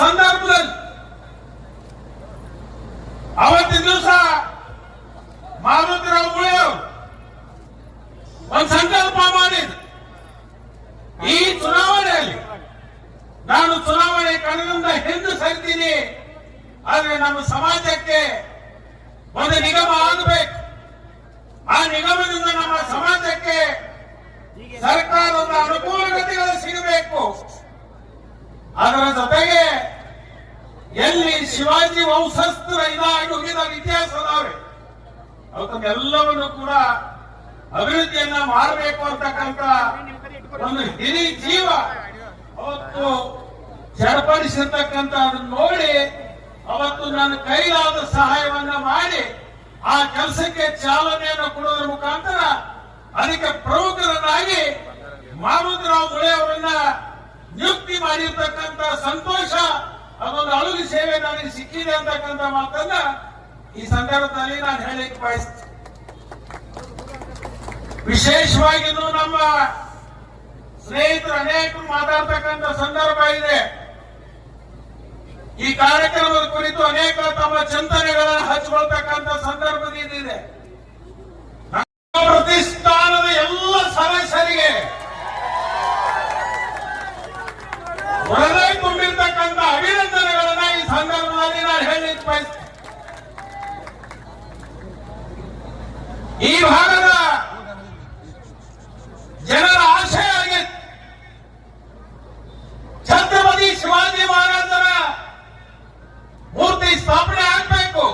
ಸಂದರ್ಭದಲ್ಲಿ ಅವತ್ತಿನ ದಿವಸ ಮಾರುತಿರಾವ್ ಮುಳೆ ಒಂದು ಸಂಕಲ್ಪ ಮಾಡಿದ್ರು. ಈ ಚುನಾವಣೆಯಲ್ಲಿ ನಾನು ಚುನಾವಣೆ ಕಣದಿಂದ ಹಿಂದೆ ಸರಿತೀನಿ, ಆದ್ರೆ ನಮ್ಮ ಸಮಾಜಕ್ಕೆ ಒಂದು ನಿಗಮ ಆಗಬೇಕು. ಆ ನಿಗಮದಿಂದ ನಮ್ಮ ಸಮಾಜಕ್ಕೆ ಸರ್ಕಾರದ ಅನುಕೂಲತೆಗಳು ಸಿಗಬೇಕು. ಅದರ ಜೊತೆಗೆ ಎಲ್ಲಿ ಶಿವಾಜಿ ವಂಶಸ್ಥರ ಇದಾಗಿ ಹೋಗಿದ ಇತಿಹಾಸ ಅದಾವೆ, ಅವಕ್ಕೆಲ್ಲವನ್ನು ಕೂಡ ಅಭಿವೃದ್ಧಿಯನ್ನ ಮಾಡಬೇಕು ಅಂತಕ್ಕಂಥ ಒಂದು ಹಿರಿ ಜೀವ ಅವತ್ತು ಚಡಪಡಿಸಿರ್ತಕ್ಕಂಥ ಅದನ್ನು ನೋಡಿ ಅವತ್ತು ನನ್ನ ಕೈಲಾದ ಸಹಾಯವನ್ನ ಮಾಡಿ ಆ ಕೆಲಸಕ್ಕೆ ಚಾಲನೆಯನ್ನು ಕೊಡೋದ್ರ ಮುಖಾಂತರ ಅದಕ್ಕೆ ಪ್ರಮುಖರನ್ನಾಗಿ ಮಾರುತಿರಾವ್ ಮುಳೆ ಅವರನ್ನ ನಿಯುಕ್ತಿ ಮಾಡಿರ್ತಕ್ಕಂಥ ಸಂತೋಷ, ಅದೊಂದು ಅಳುಗಿ ಸೇವೆ ನನಗೆ ಸಿಕ್ಕಿದೆ ಅಂತಕ್ಕಂಥ ಮಾತನ್ನ ಈ ಸಂದರ್ಭದಲ್ಲಿ ನಾನು ಹೇಳಲಿಕ್ಕೆ ಬಯಸ್ತೇನೆ. ವಿಶೇಷವಾಗಿ ನಮ್ಮ ಸ್ನೇಹಿತರು ಅನೇಕರು ಮಾತಾಡ್ತಕ್ಕಂಥ ಸಂದರ್ಭ ಇದೆ. ಈ ಕಾರ್ಯಕ್ರಮದ ಕುರಿತು ಅನೇಕ ತಮ್ಮ ಚಿಂತನೆಗಳನ್ನು ಹಂಚಿಕೊಳ್ತಕ್ಕಂಥ ಸಂದರ್ಭ ಇದೆ. ಪ್ರತಿಷ್ಠಾನದ ಎಲ್ಲ ಸದಸ್ಯರಿಗೆ ಹೃದಯ ತುಂಬಿರ್ತಕ್ಕಂಥ ಅಭಿನಂದನೆಗಳನ್ನ ಈ ಸಂದರ್ಭದಲ್ಲಿ ನಾನು ಹೇಳಲಿಕ್ಕೆ ಬಯಸ್ತೇನೆ. ಈ ಭಾಗದ ಜನರ ಆಶಯ ಆಗಿದೆ, ಛತ್ರಪತಿ ಶಿವಾಜಿ ಮಹಾರಾಜರ ಮೂರ್ತಿ ಸ್ಥಾಪನೆ ಆಗಬೇಕು.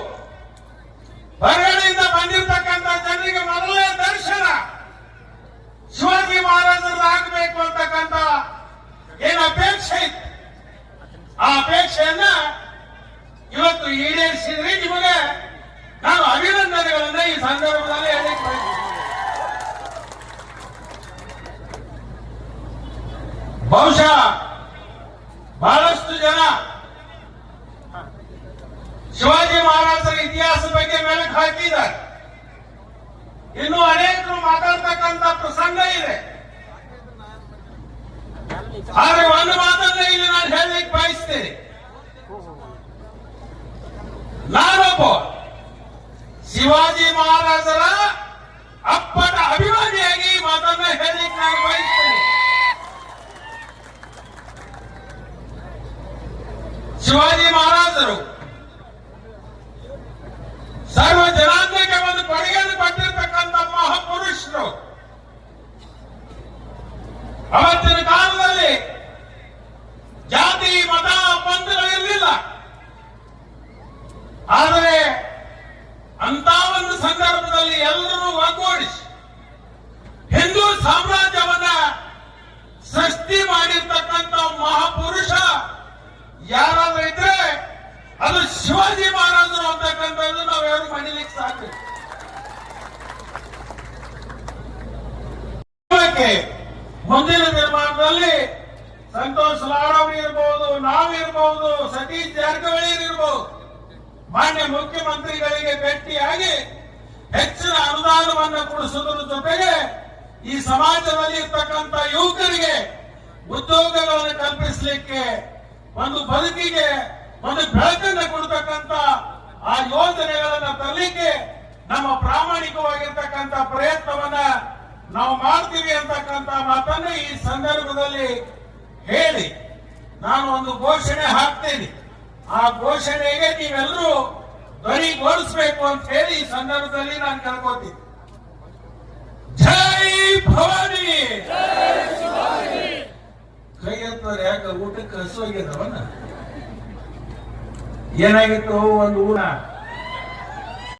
ಹೊರಗಡೆಯಿಂದ ಬಂದಿರತಕ್ಕಂಥ ಜನರಿಗೆ ಮೊದಲನೇ ದರ್ಶನ ಶಿವಾಜಿ ಮಹಾರಾಜರ ಆಗಬೇಕು ಅಂತಕ್ಕಂಥ ಏನು ಅಪೇಕ್ಷೆ ಇತ್ತು, ಆ ಅಪೇಕ್ಷೆಯನ್ನ ಇವತ್ತು ಈಡೇರಿಸಿದ್ರೆ ನಿಮಗೆ ನಾನು ಅಭಿನಂದನೆಗಳನ್ನ ಈ ಸಂದರ್ಭದಲ್ಲಿ ಹೇಳಲಿಕ್ಕೆ ಬಯಸ್ತೇನೆ. ಬಹುಶಃ ಬಹಳಷ್ಟು ಜನ ಶಿವಾಜಿ ಮಹಾರಾಜರ ಇತಿಹಾಸ ಬಗ್ಗೆ ಮೆಲುಕು ಹಾಕಿದ್ದಾರೆ. ಇನ್ನು ಅನೇಕರು ಮಾತಾಡ್ತಕ್ಕಂಥ ಪ್ರಸಂಗ ಇದೆ. ಆದ್ರೆ ಒಂದು ಮಾತನ್ನ ಇಲ್ಲಿ ನಾನು ಹೇಳಲಿಕ್ಕೆ ಬಯಸ್ತೇನೆ. ನಾನೊಬ್ಬ ಶಿವಾಜಿ ಮಹಾರಾಜರ ಅಪ್ಪಟ ಅಭಿಮಾನಿಯಾಗಿ ಈ ಮಾತನ್ನ ಹೇಳಲಿಕ್ಕೆ ನಾನು ಬಯಸ್ತೇನೆ. ಶಿವಾಜಿ ಮಹಾರಾಜರು ಸರ್ವ ಜನಾಂಗಕ್ಕೆ ಒಂದು ಕೊಡುಗೆಯನ್ನು ಕೊಟ್ಟಿರ್ತಕ್ಕಂಥ ಮಹಾಪುರುಷರು. ಅವತ್ತಿನ ಕಾಲದಲ್ಲಿ ಜಾತಿ ಮತ ಪಂಥಗಳಿರಲಿಲ್ಲ. ಆದರೆ ಅಂತ ಒಂದು ಸಂದರ್ಭದಲ್ಲಿ ಎಲ್ಲರೂ ಒಗ್ಗೂಡಿಸಿ ಹಿಂದೂ ಸಾಮ್ರಾಜ್ಯವನ್ನ ಸೃಷ್ಟಿ ಮಾಡಿರ್ತಕ್ಕಂಥ ಮಹಾಪುರುಷ ಯಾರಾದ್ರೂ ಇದ್ರೆ ಅದು ಶಿವಾಜಿ ಮಹಾರಾಜರು ಅಂತಕ್ಕಂಥದ್ದು ನಾವ್ಯಾರು ಮಣಿಲಿಕ್ಕೆ ಸಾಧ್ಯ. ಮುಂದಿನ ನಿರ್ಮಾಣದಲ್ಲಿ ಸಂತೋಷ್ ಲಾಡವ್ ಇರಬಹುದು, ನಾವಿರಬಹುದು, ಸತೀಶ್ ಜಾರಕಿಹೊಳಿ ಇರಬಹುದು, ಮಾನ್ಯ ಮುಖ್ಯಮಂತ್ರಿಗಳಿಗೆ ಭೇಟಿಯಾಗಿ ಹೆಚ್ಚಿನ ಅನುದಾನವನ್ನು ಕೊಡಿಸುವುದರ ಜೊತೆಗೆ ಈ ಸಮಾಜದಲ್ಲಿ ಇರ್ತಕ್ಕಂಥ ಯುವಕರಿಗೆ ಉದ್ಯೋಗಗಳನ್ನು ಕಲ್ಪಿಸಲಿಕ್ಕೆ, ಒಂದು ಬದುಕಿಗೆ ಒಂದು ಬೆಳಕನ್ನು ಕೊಡ್ತಕ್ಕಂಥ ಆ ಯೋಜನೆಗಳನ್ನ ತರಲಿಕ್ಕೆ ನಮ್ಮ ಪ್ರಾಮಾಣಿಕವಾಗಿರ್ತಕ್ಕಂಥ ಪ್ರಯತ್ನವನ್ನ ನಾವು ಮಾಡ್ತೀವಿ ಅಂತಕ್ಕಂಥ ಮಾತನ್ನು ಈ ಸಂದರ್ಭದಲ್ಲಿ ಹೇಳಿ ನಾನು ಒಂದು ಘೋಷಣೆ ಹಾಕ್ತೇನೆ. ಆ ಘೋಷಣೆಗೆ ನೀವೆಲ್ಲರೂ ಧ್ವನಿಗೂಡಿಸಬೇಕು ಅಂತ ಹೇಳಿ ಈ ಸಂದರ್ಭದಲ್ಲಿ ನಾನು ಕೇಳ್ಕೊತೀನಿ. ಜೈ ಭವಾನಿ. ಕೈ ಎತ್ತಾರೆ, ಯಾಕೆ ಊಟಕ್ಕೆ ಹಸುವಾಗಿದ್ದವನ್ನ ಏನಾಗಿತ್ತು ಒಂದು ಊರ